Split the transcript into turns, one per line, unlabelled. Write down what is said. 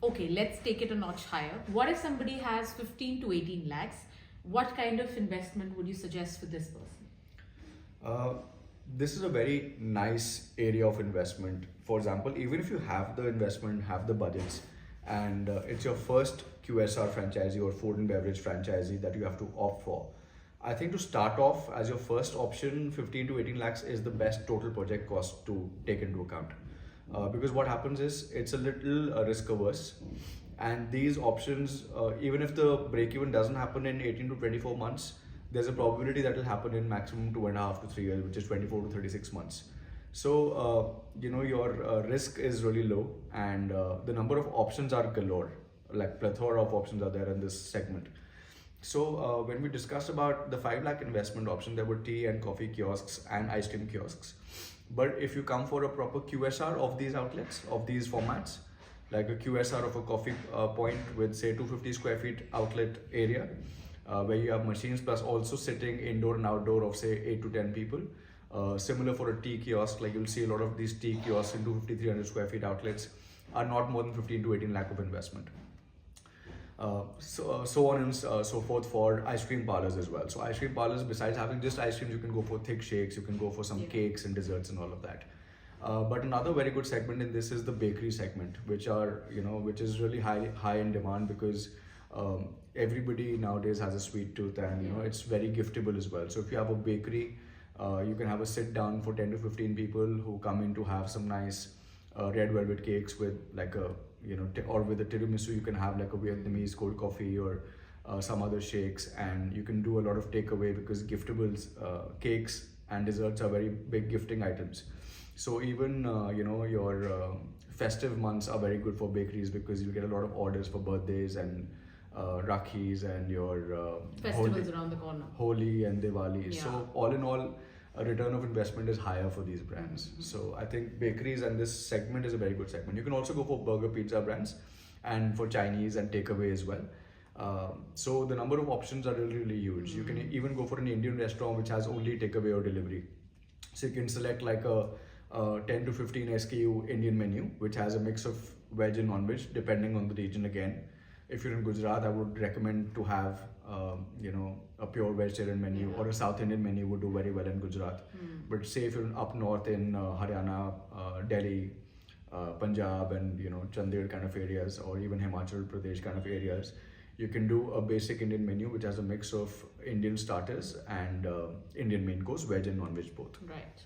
Okay, let's take it a notch higher. What if somebody has 15 to 18 lakhs? What kind of investment would you suggest for this person?
Uh, this is a very nice area of investment. For example, even if you have the investment, have the budgets, and it's your first QSR franchisee or food and beverage franchisee that you have to opt for, I think to start off as your first option, 15 to 18 lakhs is the best total project cost to take into account. Because what happens is it's a little risk averse, and these options, even if the break even doesn't happen in 18 to 24 months, there's a probability that will happen in maximum 2.5 to 3 years, which is 24 to 36 months. So your risk is really low, and the number of options are galore. Like plethora of options are there in this segment. So when we discussed about the 5 lakh investment option, there were tea and coffee kiosks and ice cream kiosks. But if you come for a proper QSR of these outlets, of these formats, like a QSR of a coffee point with say 250 square feet outlet area, where you have machines plus also sitting indoor and outdoor of say 8 to 10 people. Similar for a tea kiosk, like you'll see a lot of these tea kiosks in 250, 300 square feet outlets are not more than 15 to 18 lakh of investment. So on and so forth for ice cream parlors as well. So ice cream parlors, besides having just ice creams, you can go for thick shakes, you can go for some cakes and desserts and all of that. But another very good segment in this is the bakery segment, which is really high in demand because everybody nowadays has a sweet tooth, and it's very giftable as well. So if you have a bakery, you can have a sit down for 10 to 15 people who come in to have some nice red velvet cakes with like a or with a tiramisu. You can have like a Vietnamese cold coffee or some other shakes, and you can do a lot of takeaway because giftables, cakes and desserts are very big gifting items. So even your festive months are very good for bakeries because you get a lot of orders for birthdays and Rakhis and your
Festivals around the corner.
Holi and Diwali.
Yeah.
So all in all, a return of investment is higher for these brands.
Mm-hmm.
So I think bakeries and this segment is a very good segment. You can also go for burger, pizza brands, and for Chinese and takeaway as well. So the number of options are really huge. You can even go for an Indian restaurant which has only takeaway or delivery. So you can select like a 10 to 15 SKU Indian menu, which has a mix of veg and non-veg depending on the region again. If you're in Gujarat, I would recommend to have a pure vegetarian menu, or a South Indian menu would do very well in Gujarat. But say if you're up north in Haryana, Delhi, Punjab and Chandigarh kind of areas, or even Himachal Pradesh kind of areas, you can do a basic Indian menu which has a mix of Indian starters and Indian main course, veg and non-veg both.
Right.